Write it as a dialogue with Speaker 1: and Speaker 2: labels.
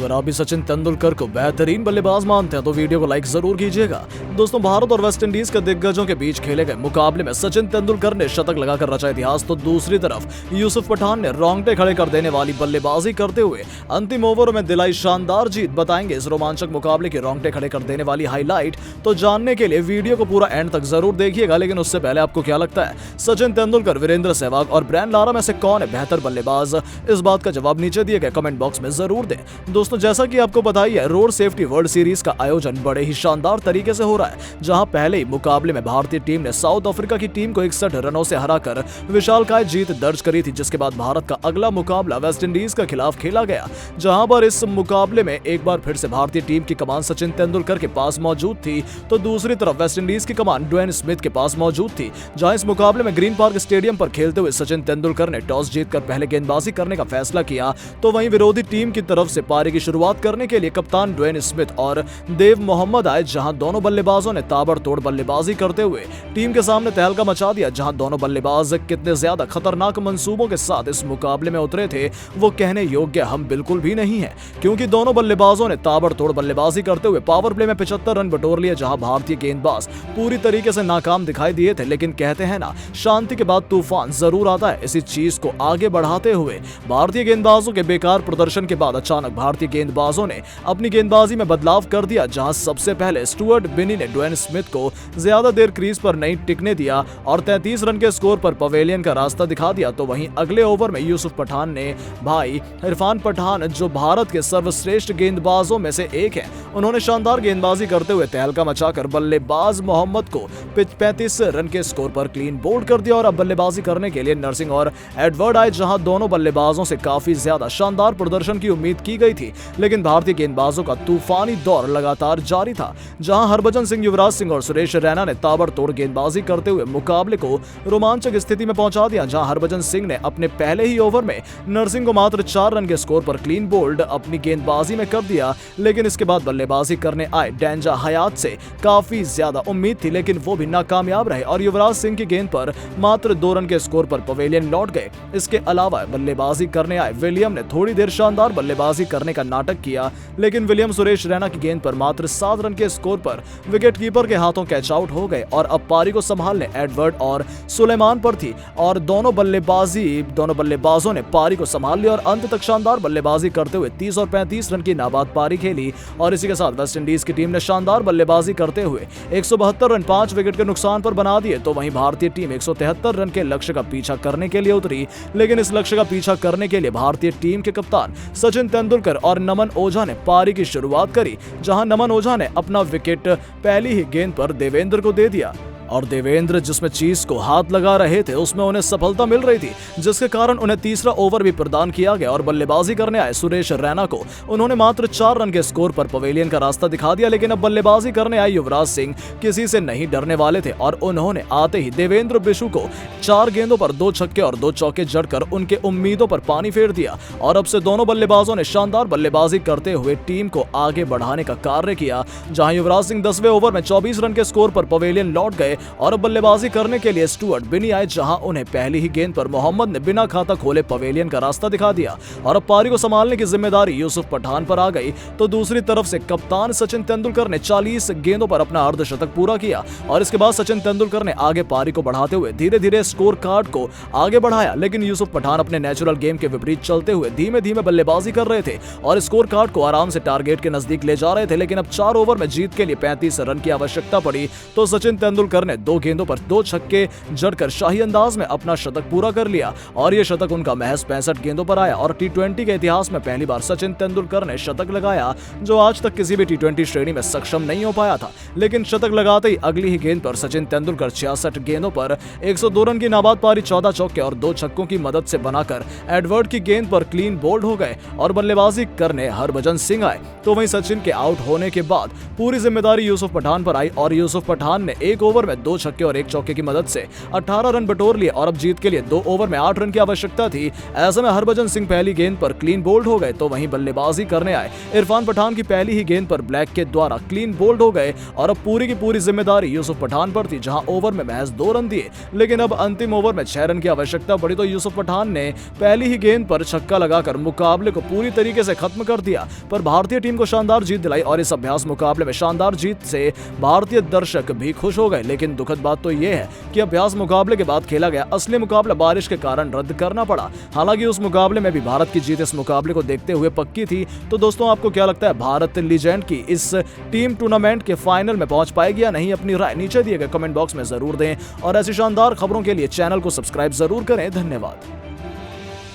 Speaker 1: अगर आप भी सचिन तेंदुलकर को बेहतरीन बल्लेबाज मानते हैं तो वीडियो को लाइक जरूर कीजिएगा। दोस्तों, भारत और वेस्टइंडीज के दिग्गजों के बीच खेले गए मुकाबले में सचिन तेंदुलकर ने शतक लगाकर रचा इतिहास, तो दूसरी तरफ यूसुफ पठान ने रोंगटे खड़े कर देने वाली बल्लेबाजी करते हुए अंतिम ओवरों में दिलाई शानदार जीत। बताएंगे इस रोमांचक मुकाबले के रोंगटे खड़े कर देने वाली हाईलाइट, तो जानने के लिए वीडियो को पूरा एंड तक जरूर देखिएगा। लेकिन उससे पहले आपको क्या लगता है, सचिन तेंदुलकर, वीरेंद्र सहवाग और ब्रायन लारा में से कौन है बेहतर बल्लेबाज? इस बात का जवाब नीचे दिए गए कमेंट बॉक्स में जरूर दें। दोस्तों, जैसा कि आपको पता ही है, रोड सेफ्टी वर्ल्ड सीरीज का आयोजन बड़े ही शानदार तरीके से हो रहा है, जहां पहले ही मुकाबले में भारतीय टीम ने साउथ अफ्रीका की टीम को 61 रनों से हराकर विशालकाय जीत दर्ज करी थी। जिसके बाद भारत का अगला मुकाबला वेस्टइंडीज के खिलाफ खेला गया, जहां पर इस मुकाबले में एक बार फिर से भारतीय टीम की कमान सचिन तेंदुलकर के पास मौजूद थी, तो दूसरी तरफ वेस्टइंडीज की कमान ड्वेन स्मिथ के पास मौजूद थी। जहां इस मुकाबले में ग्रीन पार्क स्टेडियम पर खेलते हुए सचिन तेंदुलकर ने टॉस जीतकर पहले गेंदबाजी करने का फैसला किया, तो वहीं विरोधी टीम की तरफ से पारी की शुरुआत करने के लिए कप्तान ड्वेन स्मिथ और देव मोहम्मद आए। जहां दोनों बल्लेबाजों ने ताबड़तोड़ बल्लेबाजी करते हुए टीम के सामने तहलका मचा दिया। जहां दोनों बल्लेबाज कितने ज्यादा खतरनाक मंसूबों के साथ इस मुकाबले में उतरे थे, वो कहने योग्य हम बिल्कुल भी नहीं है, क्योंकि दोनों बल्लेबाजों ने ताबड़तोड़ बल्लेबाजी करते हुए पावर प्ले में 75 रन बटोर लिए। जहां भारतीय गेंदबाज पूरी तरीके से नाकाम दिखाई दिए थे, लेकिन कहते हैं ना, शांति के बाद तूफान जरूर आता है। इसी चीज को आगे बढ़ाते हुए भारतीय गेंदबाजों के बेकार प्रदर्शन के बाद अचानक भारतीय गेंदबाजों ने अपनी गेंदबाजी में बदलाव कर दिया। जहां सबसे पहले स्टुअर्ट बिनी ने ड्वेन स्मिथ को ज्यादा देर क्रीज पर नहीं टिकने दिया और 33 रन के स्कोर पर पवेलियन का रास्ता दिखा दिया। तो वहीं अगले ओवर में यूसुफ पठान ने, भाई इरफान पठान जो भारत के सर्वश्रेष्ठ गेंदबाजों में से एक है, उन्होंने शानदार गेंदबाजी करते हुए तहलका मचाकर बल्लेबाज मोहम्मद को 35 रन के स्कोर पर क्लीन बोल्ड कर दिया। और अब बल्लेबाजी करने के लिए नरसिंह और एडवर्ड आए। जहां दोनों बल्लेबाजों से काफी ज्यादा शानदार प्रदर्शन की उम्मीद की गई थी, लेकिन भारतीय गेंदबाजों का तूफानी दौर लगातार जारी था। जहां हरभजन सिंह, युवराज सिंह और सुरेश रैना ने ताबड़तोड़ गेंदबाजी करते हुए मुकाबले को रोमांचक स्थिति में पहुंचा दिया। जहां हरभजन सिंह ने अपने पहले ही ओवर में नरसिंह को मात्र 4 रन के स्कोर पर क्लीन बोल्ड अपनी गेंदबाजी में कर दिया। लेकिन इसके बाद बल्लेबाजी करने आए डेंजा हयात से काफी ज्यादा उम्मीद थी, लेकिन वो भी नाकामयाब रहे और युवराज सिंह की गेंद पर मात्र 2 रन के स्कोर पर पवेलियन लौट गए। इसके अलावा बल्लेबाजी करने आए विलियम ने थोड़ी देर शानदार बल्लेबाजी करने का नाटक किया, लेकिन विलियम सुरेश रैना की गेंद पर मात्र 7 रन के स्कोर पर विकेटकीपर के हाथों कैच आउट हो गए। और अब पारी को संभालने एडवर्ड और सुलेमान पर थी और दोनों बल्लेबाजों ने पारी को संभाल लिया और अंत तक शानदार बल्लेबाजी करते हुए 30 और 35 रन की नाबाद पारी खेली। और इसी के साथ वेस्टइंडीज की टीम ने शानदार बल्लेबाजी करते हुए 172 रन 5 विकेट के नुकसान पर बना दिए। तो वहीं भारतीय टीम 173 रन के लक्ष्य का पीछा करने के लिए उतरी, लेकिन इस लक्ष्य का पीछा करने के लिए भारतीय टीम के कप्तान सचिन तेंदुलकर और नमन ओझा ने पारी की शुरुआत करी। जहां नमन ओझा ने अपना विकेट पहली ही गेंद पर देवेंद्र को दे दिया और देवेंद्र जिसमें चीज को हाथ लगा रहे थे, उसमें उन्हें सफलता मिल रही थी, जिसके कारण उन्हें तीसरा ओवर भी प्रदान किया गया। और बल्लेबाजी करने आए सुरेश रैना को उन्होंने मात्र 4 रन के स्कोर पर पवेलियन का रास्ता दिखा दिया। लेकिन अब बल्लेबाजी करने आए युवराज सिंह किसी से नहीं डरने वाले थे और उन्होंने आते ही देवेंद्र बिशु को 4 गेंदों पर 2 छक्के और 2 चौके जड़कर उनके उम्मीदों पर पानी फेर दिया। और अब से दोनों बल्लेबाजों ने शानदार बल्लेबाजी करते हुए टीम को आगे बढ़ाने का कार्य किया। जहां युवराज सिंह 10वें ओवर में 24 रन के स्कोर पर पवेलियन लौट गए और अब बल्लेबाजी करने के लिए स्टुअर्ट बिनी आए। जहां उन्हें पहली ही गेंद पर मोहम्मद ने बिना खाता खोले पवेलियन का रास्ता दिखा दिया और अब पारी को संभालने की जिम्मेदारी यूसुफ पठान पर आ गई। तो दूसरी तरफ से कप्तान सचिन तेंदुलकर ने 40 गेंदों पर अपना अर्धशतक पूरा किया और इसके बाद सचिन तेंदुलकर ने आगे पारी को बढ़ाते हुए धीरे धीरे स्कोर कार्ड को आगे बढ़ाया। लेकिन यूसुफ पठान अपने नेचुरल गेम के विपरीत चलते हुए धीमे धीमे बल्लेबाजी कर रहे थे और स्कोर कार्ड को आराम से टारगेट के नजदीक ले जा रहे थे। लेकिन अब 4 ओवर में जीत के लिए 35 रन की आवश्यकता पड़ी, तो सचिन तेंदुलकर ने 2 गेंदों पर 2 छक्के जड़कर शाही अंदाज में अपना शतक पूरा कर लिया और यह शतक उनका महज 65 गेंदों पर आया। और टी20 के इतिहास में पहली बार सचिन तेंदुलकर ने शतक लगाया, जो आज तक किसी भी टी20 श्रेणी में सक्षम नहीं हो पाया था। लेकिन शतक लगाते ही अगली ही गेंद पर सचिन तेंदुलकर 66 गेंदों पर 102 रन की नाबाद पारी 14 चौके और 2 छक्कों की मदद से बनाकर एडवर्ड की गेंद पर क्लीन बोल्ड हो गए और बल्लेबाजी करने हरभजन सिंह आए। तो वहीं सचिन के आउट होने के बाद पूरी जिम्मेदारी यूसुफ पठान पर आई और यूसुफ पठान ने 1 ओवर में में 2 छक्के और 1 चौके की मदद से 18 रन बटोर लिए और अब जीत के लिए 2 ओवर में 8 रन की आवश्यकता थी। ऐसे में हरभजन सिंह पहली गेंद पर क्लीन बोल्ड हो गए तो वहीं बल्लेबाजी करने आए इरफान पठान की पहली ही गेंद पर ब्लैक के द्वारा क्लीन बोल्ड हो गए और अब पूरी की पूरी जिम्मेदारी यूसुफ पठान पर थी, जहां ओवर में महज 2 रन दिए। लेकिन अब अंतिम ओवर में 6 रन की आवश्यकता पड़ी तो यूसुफ पठान ने पहली ही गेंद पर छक्का लगाकर मुकाबले को पूरी तरीके से खत्म कर दिया। पर भारतीय टीम को शानदार जीत दिलाई और इस अभ्यास मुकाबले में शानदार जीत से भारतीय दर्शक भी खुश हो गए। लेकिन दुखद बात तो यह है कि अभ्यास मुकाबले के बाद खेला गया असली मुकाबला बारिश के कारण रद्द करना पड़ा। हालांकि उस मुकाबले में भी भारत की जीत इस मुकाबले को देखते हुए पक्की थी। तो दोस्तों, आपको क्या लगता है, भारत लीजेंड की इस टीम टूर्नामेंट के फाइनल में पहुंच पाएगी या नहीं? अपनी राय नीचे दिए गए कमेंट बॉक्स में जरूर दें और ऐसी शानदार खबरों के लिए चैनल को सब्सक्राइब जरूर करें। धन्यवाद।